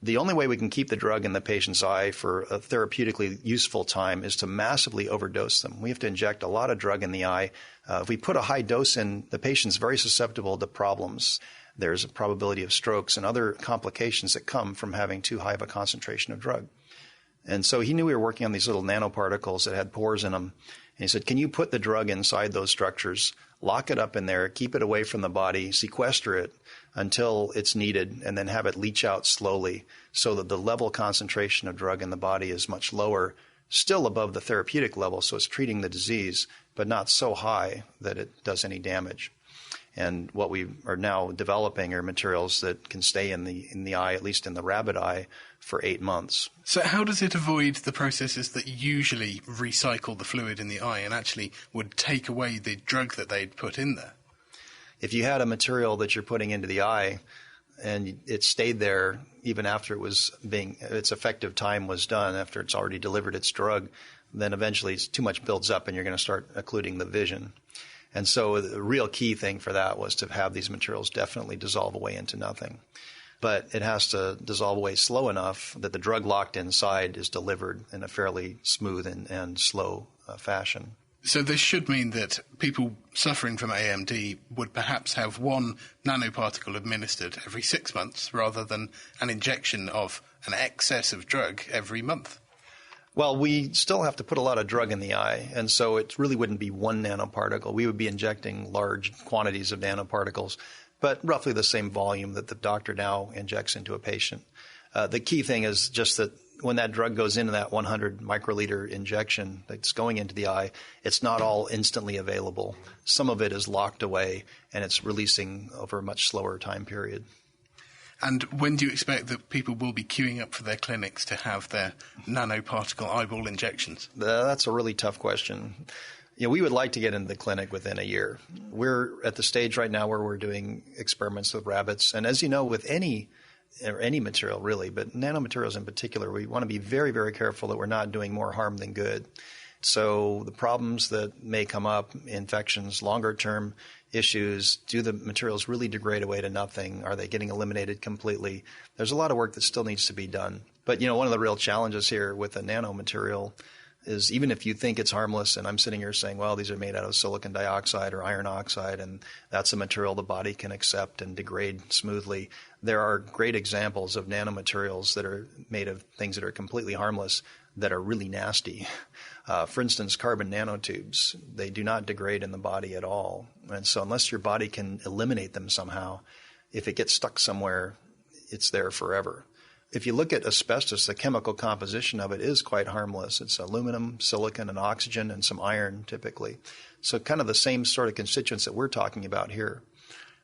the only way we can keep the drug in the patient's eye for a therapeutically useful time is to massively overdose them. We have to inject a lot of drug in the eye. If we put a high dose in, the patient's very susceptible to problems. There's a probability of strokes and other complications that come from having too high of a concentration of drug. And so he knew we were working on these little nanoparticles that had pores in them. And he said, can you put the drug inside those structures, lock it up in there, keep it away from the body, sequester it until it's needed, and then have it leach out slowly so that the level concentration of drug in the body is much lower, still above the therapeutic level, so it's treating the disease, but not so high that it does any damage. And what we are now developing are materials that can stay in the eye, at least in the rabbit eye, for 8 months. So how does it avoid the processes that usually recycle the fluid in the eye and actually would take away the drug that they'd put in there? If you had a material that you're putting into the eye and it stayed there even after its effective time was done, after it's already delivered its drug, then eventually too much builds up and you're going to start occluding the vision. And so the real key thing for that was to have these materials definitely dissolve away into nothing. But it has to dissolve away slow enough that the drug locked inside is delivered in a fairly smooth and slow fashion. So this should mean that people suffering from AMD would perhaps have one nanoparticle administered every 6 months rather than an injection of an excess of drug every month. Well, we still have to put a lot of drug in the eye, and so it really wouldn't be one nanoparticle. We would be injecting large quantities of nanoparticles, but roughly the same volume that the doctor now injects into a patient. The key thing is just that when that drug goes into that 100 microliter injection that's going into the eye, it's not all instantly available. Some of it is locked away, and it's releasing over a much slower time period. And when do you expect that people will be queuing up for their clinics to have their nanoparticle eyeball injections? That's a really tough question. We would like to get into the clinic within a year. We're at the stage right now where we're doing experiments with rabbits. And as you know, with any material really, but nanomaterials in particular, we want to be very, very careful that we're not doing more harm than good. So the problems that may come up, infections, longer-term issues, do the materials really degrade away to nothing? Are they getting eliminated completely? There's a lot of work that still needs to be done. But, one of the real challenges here with a nanomaterial is even if you think it's harmless, and I'm sitting here saying, well, these are made out of silicon dioxide or iron oxide, and that's a material the body can accept and degrade smoothly. There are great examples of nanomaterials that are made of things that are completely harmless that are really nasty. For instance, carbon nanotubes, they do not degrade in the body at all. And so unless your body can eliminate them somehow, if it gets stuck somewhere, it's there forever. If you look at asbestos, the chemical composition of it is quite harmless. It's aluminum, silicon, and oxygen, and some iron typically. So kind of the same sort of constituents that we're talking about here.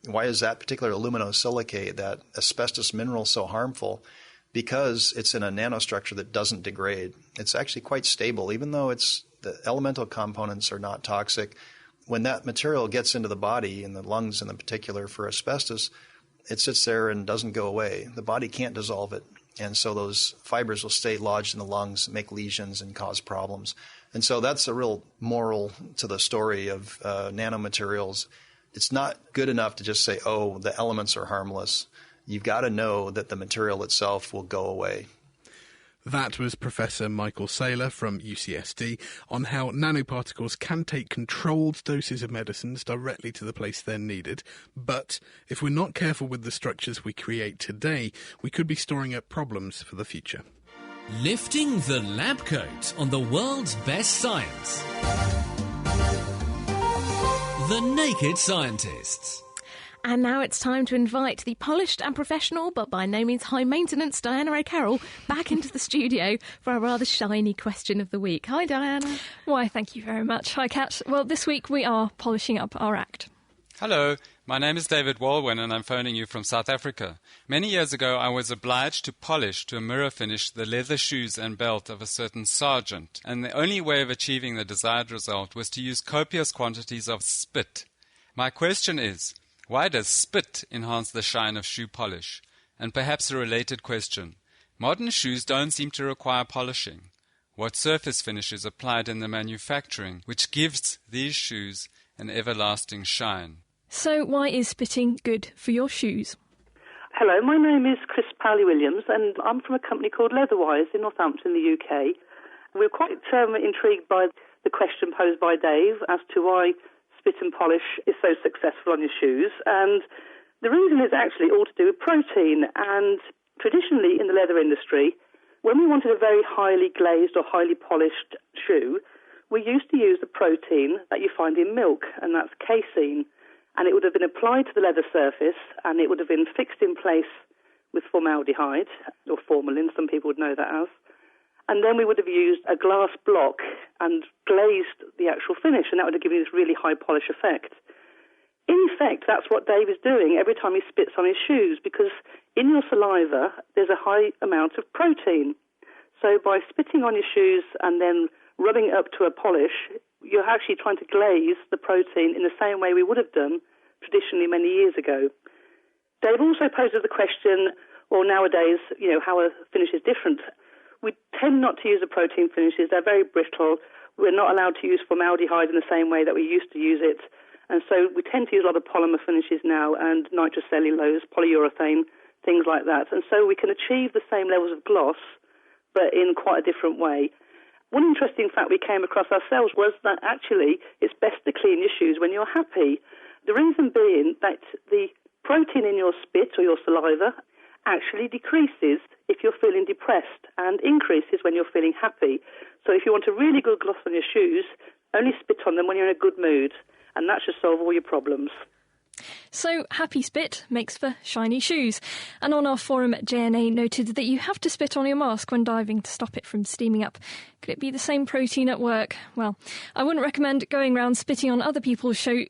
Why is that particular aluminosilicate, that asbestos mineral, so harmful? Because it's in a nanostructure that doesn't degrade. It's actually quite stable, even though the elemental components are not toxic. When that material gets into the body, in the lungs in particular for asbestos, it sits there and doesn't go away. The body can't dissolve it. And so those fibers will stay lodged in the lungs, make lesions, and cause problems. And so that's a real moral to the story of nanomaterials. It's not good enough to just say, oh, the elements are harmless. You've got to know that the material itself will go away. That was Professor Michael Saylor from UCSD on how nanoparticles can take controlled doses of medicines directly to the place they're needed. But if we're not careful with the structures we create today, we could be storing up problems for the future. Lifting the lab coat on the world's best science. The Naked Scientists. And now it's time to invite the polished and professional, but by no means high-maintenance, Diana O'Carroll back into the studio for a rather shiny question of the week. Hi, Diana. Why, thank you very much. Hi, Kat. Well, this week we are polishing up our act. Hello, my name is David Walwyn and I'm phoning you from South Africa. Many years ago I was obliged to polish to a mirror finish the leather shoes and belt of a certain sergeant, and the only way of achieving the desired result was to use copious quantities of spit. My question is, why does spit enhance the shine of shoe polish? And perhaps a related question. Modern shoes don't seem to require polishing. What surface finish is applied in the manufacturing which gives these shoes an everlasting shine? So why is spitting good for your shoes? Hello, my name is Chris Powley-Williams and I'm from a company called Leatherwise in Northampton, the UK. We're quite intrigued by the question posed by Dave as to why spit and polish is so successful on your shoes, and the reason is actually all to do with protein. And traditionally in the leather industry, when we wanted a very highly glazed or highly polished shoe, we used to use the protein that you find in milk, and that's casein, and it would have been applied to the leather surface and it would have been fixed in place with formaldehyde, or formalin, some people would know that as. And then we would have used a glass block and glazed the actual finish, and that would have given you this really high polish effect. In effect, that's what Dave is doing every time he spits on his shoes, because in your saliva, there's a high amount of protein. So by spitting on your shoes and then rubbing it up to a polish, you're actually trying to glaze the protein in the same way we would have done traditionally many years ago. Dave also poses the question, well, nowadays, how a finish is different. We tend not to use the protein finishes. They're very brittle. We're not allowed to use formaldehyde in the same way that we used to use it. And so we tend to use a lot of polymer finishes now and nitrocellulose, polyurethane, things like that. And so we can achieve the same levels of gloss, but in quite a different way. One interesting fact we came across ourselves was that actually it's best to clean your shoes when you're happy. The reason being that the protein in your spit or your saliva actually decreases if you're feeling depressed and increases when you're feeling happy. So if you want a really good gloss on your shoes, only spit on them when you're in a good mood, and that should solve all your problems. So, happy spit makes for shiny shoes. And on our forum, JNA noted that you have to spit on your mask when diving to stop it from steaming up. Could it be the same protein at work? Well, I wouldn't recommend going around spitting on other people's shoes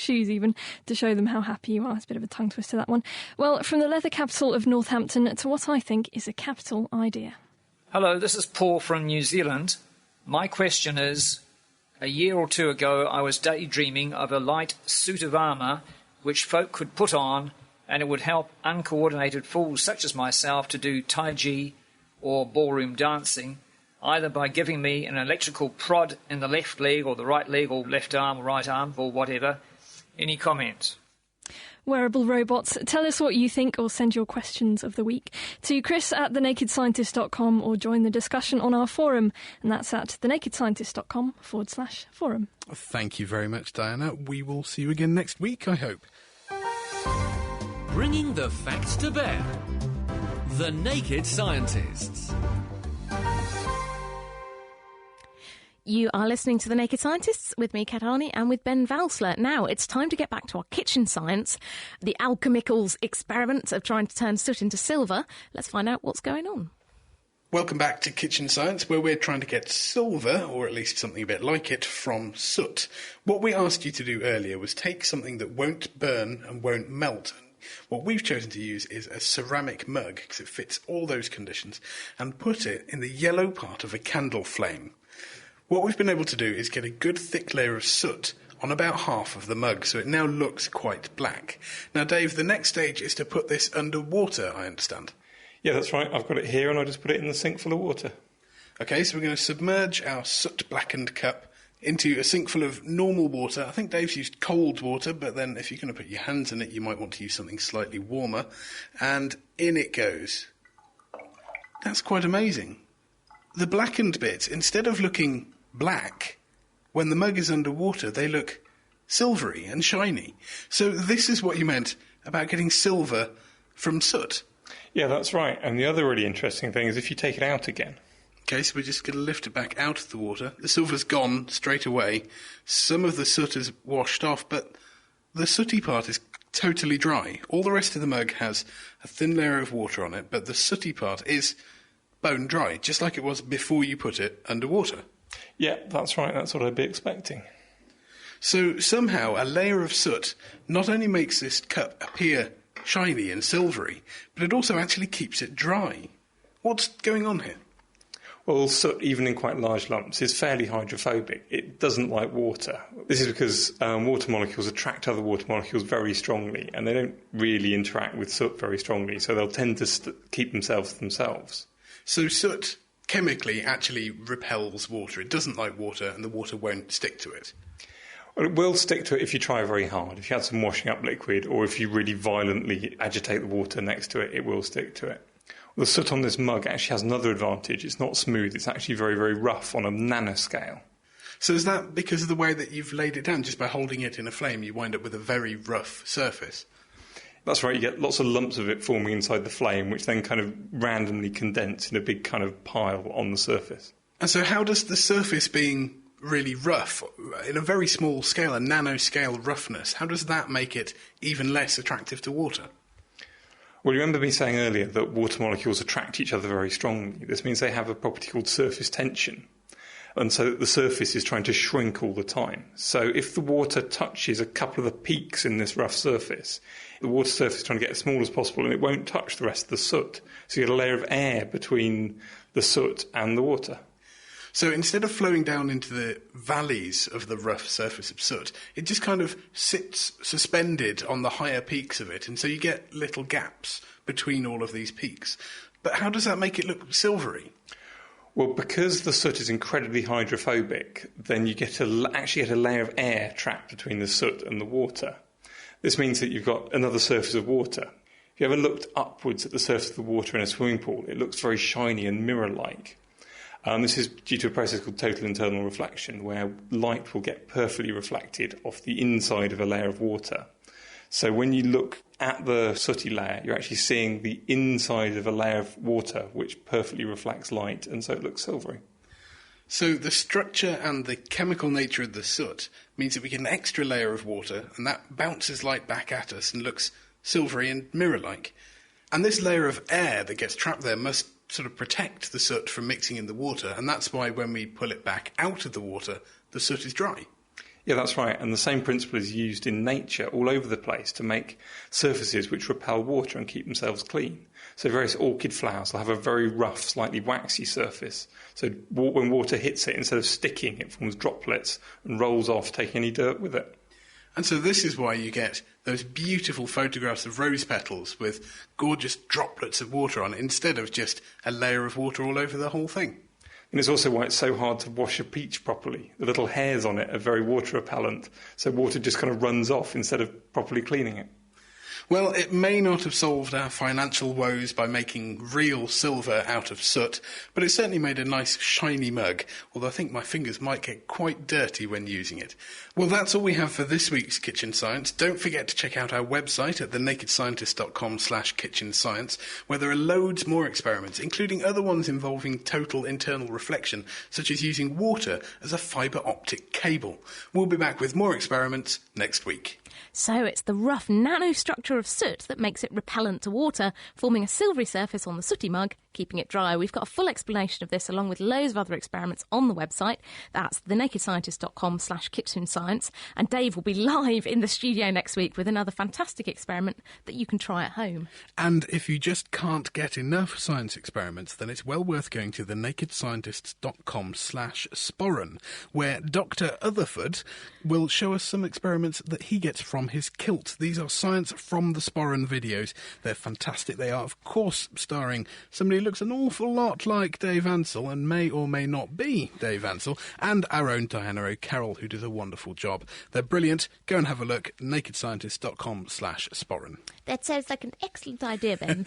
even, to show them how happy you are. It's a bit of a tongue twister, that one. Well, from the leather capital of Northampton to what I think is a capital idea. Hello, this is Paul from New Zealand. My question is, a year or two ago I was daydreaming of a light suit of armour which folk could put on, and it would help uncoordinated fools such as myself to do Tai Chi or ballroom dancing, either by giving me an electrical prod in the left leg or the right leg or left arm or right arm or whatever. Any comments? Wearable robots, tell us what you think or send your questions of the week to chris@thenakedscientist.com or join the discussion on our forum, and that's at thenakedscientist.com/forum. Thank you very much, Diana. We will see you again next week, I hope. Bringing the facts to bear. The Naked Scientists. You are listening to The Naked Scientists with me, Kat Arney, and with Ben Valsler. Now, it's time to get back to our kitchen science, the alchemicals experiment of trying to turn soot into silver. Let's find out what's going on. Welcome back to Kitchen Science, where we're trying to get silver, or at least something a bit like it, from soot. What we asked you to do earlier was take something that won't burn and won't melt. What we've chosen to use is a ceramic mug, because it fits all those conditions, and put it in the yellow part of a candle flame. What we've been able to do is get a good thick layer of soot on about half of the mug, so it now looks quite black. Now, Dave, the next stage is to put this under water, I understand. Yeah, that's right. I've got it here and I just put it in the sink full of water. OK, so we're going to submerge our soot-blackened cup into a sink full of normal water. I think Dave's used cold water, but then if you're going to put your hands in it, you might want to use something slightly warmer. And in it goes. That's quite amazing. The blackened bits, instead of looking black, when the mug is underwater, they look silvery and shiny. So this is what you meant about getting silver from soot. Yeah, that's right. And the other really interesting thing is if you take it out again. OK, so we're just going to lift it back out of the water. The silver's gone straight away. Some of the soot is washed off, but the sooty part is totally dry. All the rest of the mug has a thin layer of water on it, but the sooty part is bone dry, just like it was before you put it underwater. Yeah, that's right. That's what I'd be expecting. So somehow a layer of soot not only makes this cup appear shiny and silvery, but it also actually keeps it dry. What's going on here? Well, soot, even in quite large lumps, is fairly hydrophobic. It doesn't like water. This is because water molecules attract other water molecules very strongly, and they don't really interact with soot very strongly, so they'll tend to keep themselves. So soot chemically actually repels water. It doesn't like water, and the water won't stick to it. Well, it will stick to it if you try very hard. If you had some washing up liquid, or if you really violently agitate the water next to it, it will stick to it. The soot on this mug actually has another advantage. It's not smooth. It's actually very, very rough on a nanoscale. So is that because of the way that you've laid it down? Just by holding it in a flame, you wind up with a very rough surface? That's right. You get lots of lumps of it forming inside the flame, which then kind of randomly condense in a big kind of pile on the surface. And so how does the surface being really rough, in a very small scale, a nanoscale roughness, how does that make it even less attractive to water? Well, you remember me saying earlier that water molecules attract each other very strongly. This means they have a property called surface tension. And so the surface is trying to shrink all the time. So if the water touches a couple of the peaks in this rough surface, the water surface is trying to get as small as possible and it won't touch the rest of the soot. So you get a layer of air between the soot and the water. So instead of flowing down into the valleys of the rough surface of soot, it just kind of sits suspended on the higher peaks of it, and so you get little gaps between all of these peaks. But how does that make it look silvery? Well, because the soot is incredibly hydrophobic, then you actually get a layer of air trapped between the soot and the water. This means that you've got another surface of water. If you ever looked upwards at the surface of the water in a swimming pool, it looks very shiny and mirror-like. This is due to a process called total internal reflection, where light will get perfectly reflected off the inside of a layer of water. So when you look at the sooty layer, you're actually seeing the inside of a layer of water, which perfectly reflects light, and so it looks silvery. So the structure and the chemical nature of the soot means that we get an extra layer of water, and that bounces light back at us and looks silvery and mirror-like. And this layer of air that gets trapped there must sort of protect the soot from mixing in the water, and that's why when we pull it back out of the water, the soot is dry. Yeah, that's right, and the same principle is used in nature all over the place to make surfaces which repel water and keep themselves clean. So various orchid flowers will have a very rough, slightly waxy surface. So when water hits it, instead of sticking, it forms droplets and rolls off, taking any dirt with it. And so this is why you get those beautiful photographs of rose petals with gorgeous droplets of water on it, instead of just a layer of water all over the whole thing. And it's also why it's so hard to wash a peach properly. The little hairs on it are very water repellent, so water just kind of runs off instead of properly cleaning it. Well, it may not have solved our financial woes by making real silver out of soot, but it certainly made a nice shiny mug, although I think my fingers might get quite dirty when using it. Well, that's all we have for this week's Kitchen Science. Don't forget to check out our website at thenakedscientist.com/kitchen science, where there are loads more experiments, including other ones involving total internal reflection, such as using water as a fibre optic cable. We'll be back with more experiments next week. So it's the rough nanostructure of soot that makes it repellent to water, forming a silvery surface on the sooty mug, keeping it dry. We've got a full explanation of this along with loads of other experiments on the website. That's thenakedscientist.com/kitchen science. And Dave will be live in the studio next week with another fantastic experiment that you can try at home. And if you just can't get enough science experiments, then it's well worth going to thenakedscientist.com/sporran, where Dr. Otherford will show us some experiments that he gets from his kilt. These are science from the Sporran videos. They're fantastic. They are, of course, starring somebody who looks an awful lot like Dave Ansell and may or may not be Dave Ansell, and our own Diana O'Carroll, who does a wonderful job. They're brilliant. Go and have a look. nakedscientist.com/sporran. That sounds like an excellent idea, Ben.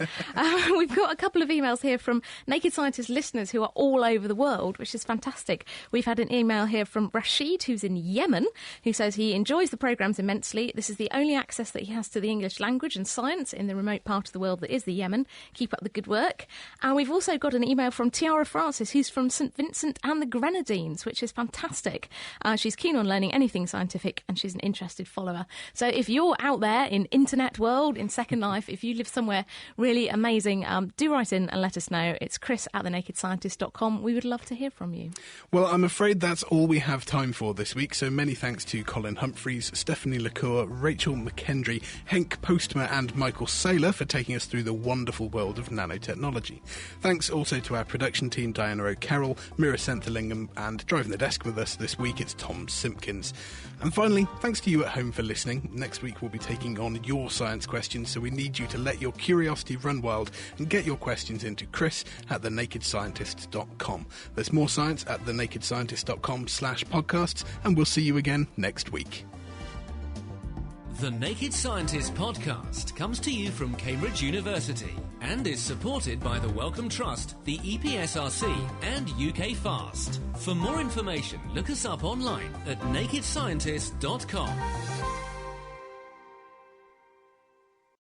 We've got a couple of emails here from Naked Scientist listeners who are all over the world, which is fantastic. We've had an email here from Rashid, who's in Yemen, who says he enjoys the programmes immensely. This is the only access that he has to the English language and science in the remote part of the world that is the Yemen. Keep up the good work. And we've also got an email from Tiara Francis, who's from St Vincent and the Grenadines, which is fantastic. She's keen on learning anything scientific and she's an interested follower. So if you're out there in internet world, in Second Life, if you live somewhere really amazing, do write in and let us know. It's chris@thenakedscientist.com. We would love to hear from you. Well, I'm afraid that's all we have time for this week, so many thanks to Colin Humphreys, Stephanie LaCour, Rachel McKendry, Henk Postma and Michael Saylor for taking us through the wonderful world of nanotechnology. Thanks also to our production team, Diana O'Carroll, Mira Sentherlingham, and driving the desk with us this week, it's Tom Simpkins. And finally, thanks to you at home for listening. Next week we'll be taking on your science questions, so we need you to let your curiosity run wild and get your questions into chris@thenakedscientist.com. There's more science at thenakedscientist.com/podcasts, and we'll see you again next week. The Naked Scientist podcast comes to you from Cambridge University and is supported by the Wellcome Trust, the EPSRC and UK FAST. For more information, look us up online at nakedscientist.com.